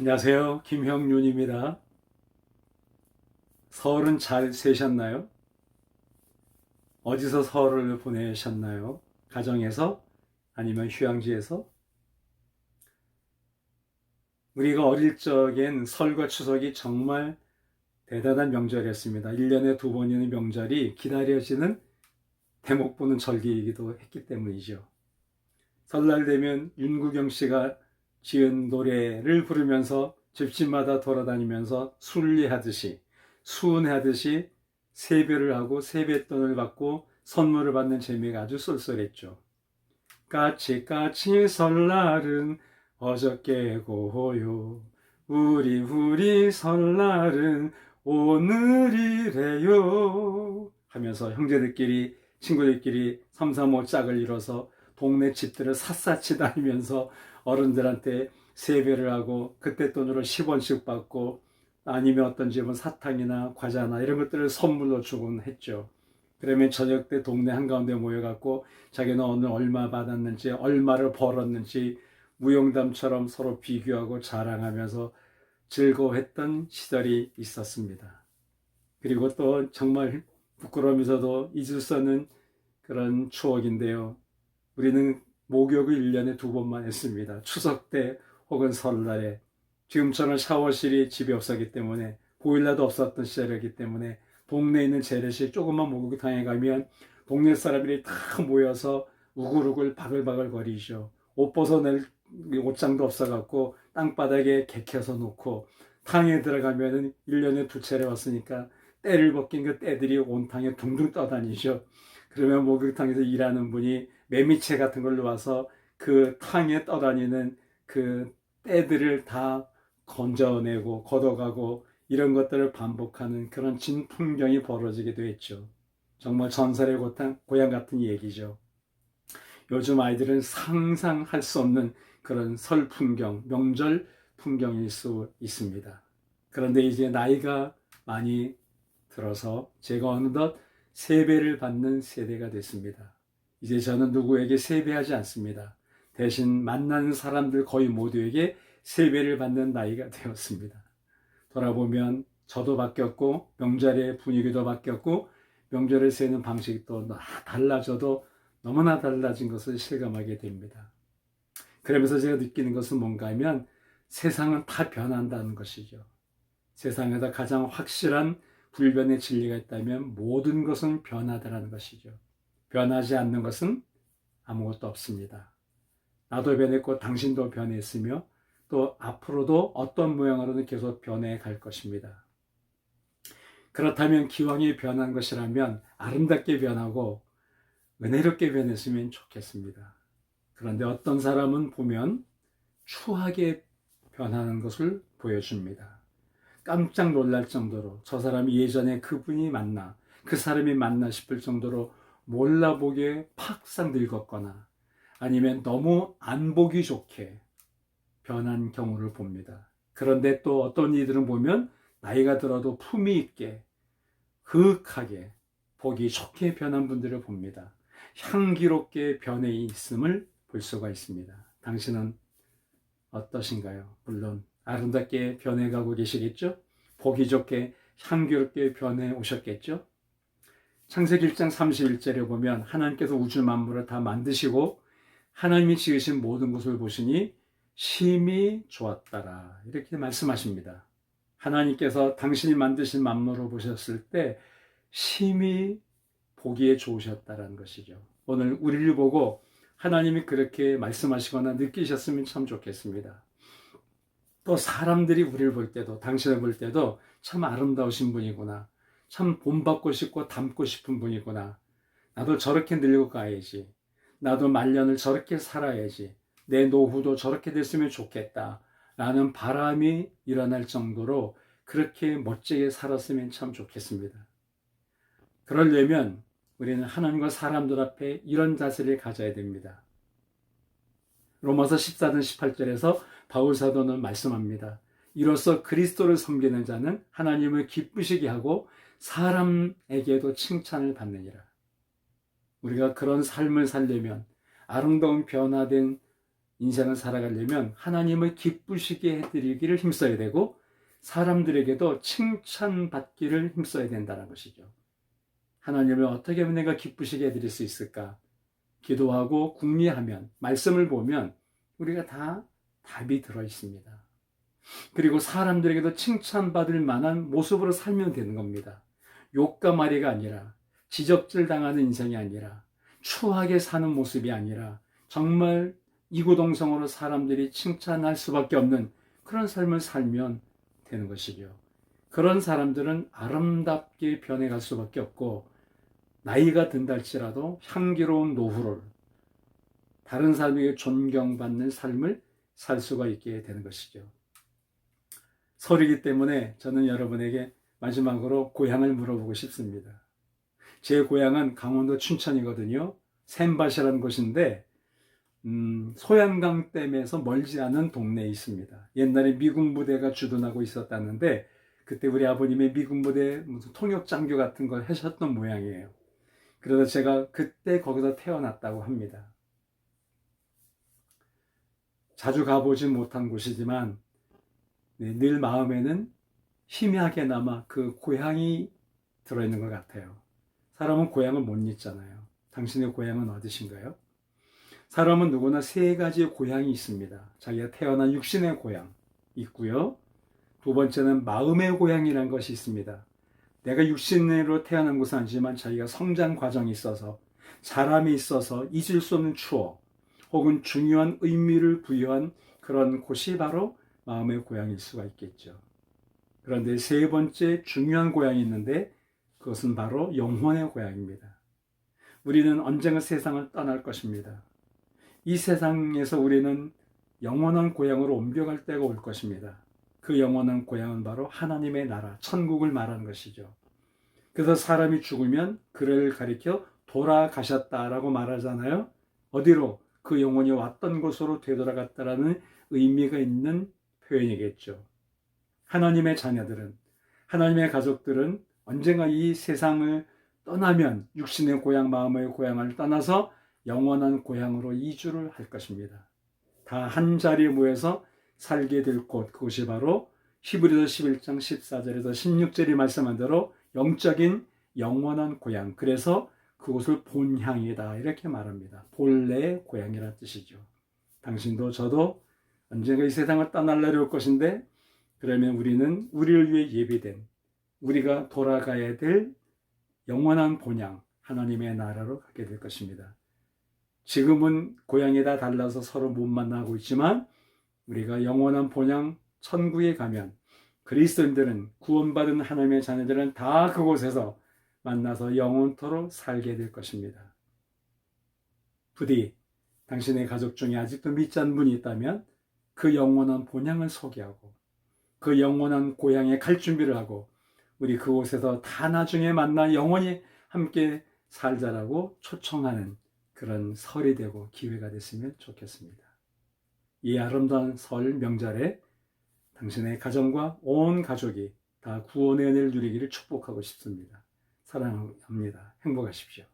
안녕하세요. 김형윤입니다. 설은 잘 세셨나요? 어디서 설을 보내셨나요? 가정에서? 아니면 휴양지에서? 우리가 어릴 적엔 설과 추석이 정말 대단한 명절이었습니다. 1년에 두 번이는 명절이 기다려지는 대목 보는 절기이기도 했기 때문이죠. 설날 되면 윤구경 씨가 지은 노래를 부르면서 집집마다 돌아다니면서 순리하듯이 수은하듯이 세배를 하고 세뱃돈을 받고 선물을 받는 재미가 아주 쏠쏠했죠. 까치까치 설날은 어저께고요. 우리 설날은 오늘이래요. 하면서 형제들끼리 친구들끼리 삼삼오오 짝을 이뤄서 동네 집들을 샅샅이 다니면서 어른들한테 세배를 하고 그때 돈으로 10원씩 받고 아니면 어떤 집은 사탕이나 과자나 이런 것들을 선물로 주곤 했죠. 그러면 저녁 때 동네 한가운데 모여갖고 자기는 오늘 얼마 받았는지 얼마를 벌었는지 무용담처럼 서로 비교하고 자랑하면서 즐거워했던 시절이 있었습니다. 그리고 또 정말 부끄러우면서도 잊을 수 없는 그런 추억인데요. 우리는 목욕을 1년에 두 번만 했습니다. 추석 때 혹은 설날에. 지금처럼 샤워실이 집에 없었기 때문에 보일러도 없었던 시절이기 때문에 동네에 있는 재래식 조그만 목욕탕에 가면 동네 사람들이 다 모여서 우글우글 바글바글 거리죠. 옷 벗어낼 옷장도 없어갖고 땅바닥에 개켜서 놓고 탕에 들어가면은 1년에 두 차례 왔으니까 때를 벗긴 그 때들이 온탕에 둥둥 떠다니죠. 그러면 목욕탕에서 일하는 분이 매미채 같은 걸로 와서 그 탕에 떠다니는 그 때들을 다 건져내고 걷어가고 이런 것들을 반복하는 그런 진풍경이 벌어지기도 했죠. 정말 전설의 고향 같은 얘기죠. 요즘 아이들은 상상할 수 없는 그런 설 풍경, 명절 풍경일 수 있습니다. 그런데 이제 나이가 많이 들어서 제가 어느덧 세배를 받는 세대가 됐습니다. 이제 저는 누구에게 세배하지 않습니다. 대신 만나는 사람들 거의 모두에게 세배를 받는 나이가 되었습니다. 돌아보면 저도 바뀌었고 명절의 분위기도 바뀌었고 명절을 세는 방식도 달라져도 너무나 달라진 것을 실감하게 됩니다. 그러면서 제가 느끼는 것은 뭔가 하면 세상은 다 변한다는 것이죠. 세상에서 가장 확실한 불변의 진리가 있다면 모든 것은 변하다라는 것이죠. 변하지 않는 것은 아무것도 없습니다. 나도 변했고 당신도 변했으며 또 앞으로도 어떤 모양으로는 계속 변해 갈 것입니다. 그렇다면 기왕이 변한 것이라면 아름답게 변하고 은혜롭게 변했으면 좋겠습니다. 그런데 어떤 사람은 보면 추하게 변하는 것을 보여줍니다. 깜짝 놀랄 정도로 저 사람이 예전에 그분이 맞나 그 사람이 맞나 싶을 정도로 몰라보게 팍상 늙었거나 아니면 너무 안 보기 좋게 변한 경우를 봅니다. 그런데 또 어떤 이들은 보면 나이가 들어도 품위 있게 흐흑하게 보기 좋게 변한 분들을 봅니다. 향기롭게 변해 있음을 볼 수가 있습니다. 당신은 어떠신가요? 물론 아름답게 변해가고 계시겠죠? 보기 좋게 향기롭게 변해 오셨겠죠? 창세기 1장 31절에 보면 하나님께서 우주 만물을 다 만드시고 하나님이 지으신 모든 것을 보시니 심히 좋았더라 이렇게 말씀하십니다. 하나님께서 당신이 만드신 만물을 보셨을 때 심히 보기에 좋으셨다는 것이죠. 오늘 우리를 보고 하나님이 그렇게 말씀하시거나 느끼셨으면 참 좋겠습니다. 또 사람들이 우리를 볼 때도 당신을 볼 때도 참 아름다우신 분이구나. 참 본받고 싶고 닮고 싶은 분이구나. 나도 저렇게 늙어 가야지. 나도 말년을 저렇게 살아야지. 내 노후도 저렇게 됐으면 좋겠다. 라는 바람이 일어날 정도로 그렇게 멋지게 살았으면 참 좋겠습니다. 그러려면 우리는 하나님과 사람들 앞에 이런 자세를 가져야 됩니다. 로마서 14장 18절에서 바울 사도는 말씀합니다. 이로써 그리스도를 섬기는 자는 하나님을 기쁘시게 하고 사람에게도 칭찬을 받느니라. 우리가 그런 삶을 살려면 아름다운 변화된 인생을 살아가려면 하나님을 기쁘시게 해드리기를 힘써야 되고 사람들에게도 칭찬받기를 힘써야 된다는 것이죠. 하나님을 어떻게 하면 내가 기쁘시게 해드릴 수 있을까? 기도하고 궁리하면, 말씀을 보면 우리가 다 답이 들어 있습니다. 그리고 사람들에게도 칭찬받을 만한 모습으로 살면 되는 겁니다. 욕과말이가 아니라, 지적질 당하는 인생이 아니라, 추하게 사는 모습이 아니라 정말 이구동성으로 사람들이 칭찬할 수밖에 없는 그런 삶을 살면 되는 것이죠. 그런 사람들은 아름답게 변해갈 수밖에 없고 나이가 든다 할지라도 향기로운 노후를 다른 사람에게 존경받는 삶을 살 수가 있게 되는 것이죠. 설이기 때문에 저는 여러분에게 마지막으로 고향을 물어보고 싶습니다. 제 고향은 강원도 춘천이거든요. 샘밭이라는 곳인데 소양강댐에서 멀지 않은 동네에 있습니다. 옛날에 미군 부대가 주둔하고 있었다는데 그때 우리 아버님의 미군 부대 무슨 통역 장교 같은 걸 하셨던 모양이에요. 그래서 제가 그때 거기서 태어났다고 합니다. 자주 가보진 못한 곳이지만 늘 마음에는 희미하게나마 그 고향이 들어있는 것 같아요. 사람은 고향을 못 잊잖아요. 당신의 고향은 어디신가요? 사람은 누구나 세 가지의 고향이 있습니다. 자기가 태어난 육신의 고향 있고요. 두 번째는 마음의 고향이라는 것이 있습니다. 내가 육신으로 태어난 것은 아니지만 자기가 성장 과정이 있어서 사람이 있어서 잊을 수 없는 추억 혹은 중요한 의미를 부여한 그런 곳이 바로 마음의 고향일 수가 있겠죠. 그런데 세 번째 중요한 고향이 있는데 그것은 바로 영혼의 고향입니다. 우리는 언젠가 세상을 떠날 것입니다. 이 세상에서 우리는 영원한 고향으로 옮겨갈 때가 올 것입니다. 그 영원한 고향은 바로 하나님의 나라, 천국을 말하는 것이죠. 그래서 사람이 죽으면 그를 가리켜 돌아가셨다라고 말하잖아요. 어디로? 그 영혼이 왔던 곳으로 되돌아갔다라는 의미가 있는 표현이겠죠. 하나님의 자녀들은, 하나님의 가족들은 언젠가 이 세상을 떠나면 육신의 고향, 마음의 고향을 떠나서 영원한 고향으로 이주를 할 것입니다. 다 한 자리에 모여서 살게 될 곳, 그것이 바로 히브리서 11장 14절에서 16절이 말씀한 대로 영적인 영원한 고향, 그래서 그곳을 본향이다 이렇게 말합니다. 본래의 고향이라는 뜻이죠. 당신도 저도 언젠가 이 세상을 떠날 날이 올 것인데 그러면 우리는 우리를 위해 예비된 우리가 돌아가야 될 영원한 본향 하나님의 나라로 가게 될 것입니다. 지금은 고향이 다 달라서 서로 못 만나고 있지만 우리가 영원한 본향 천국에 가면 그리스도인들은 구원받은 하나님의 자녀들은 다 그곳에서 만나서 영원토록 살게 될 것입니다. 부디 당신의 가족 중에 아직도 믿지 않는 분이 있다면 그 영원한 본향을 소개하고 그 영원한 고향에 갈 준비를 하고 우리 그곳에서 다 나중에 만나 영원히 함께 살자라고 초청하는 그런 설이 되고 기회가 됐으면 좋겠습니다. 이 아름다운 설 명절에 당신의 가정과 온 가족이 다 구원의 은혜를 누리기를 축복하고 싶습니다. 사랑합니다. 행복하십시오.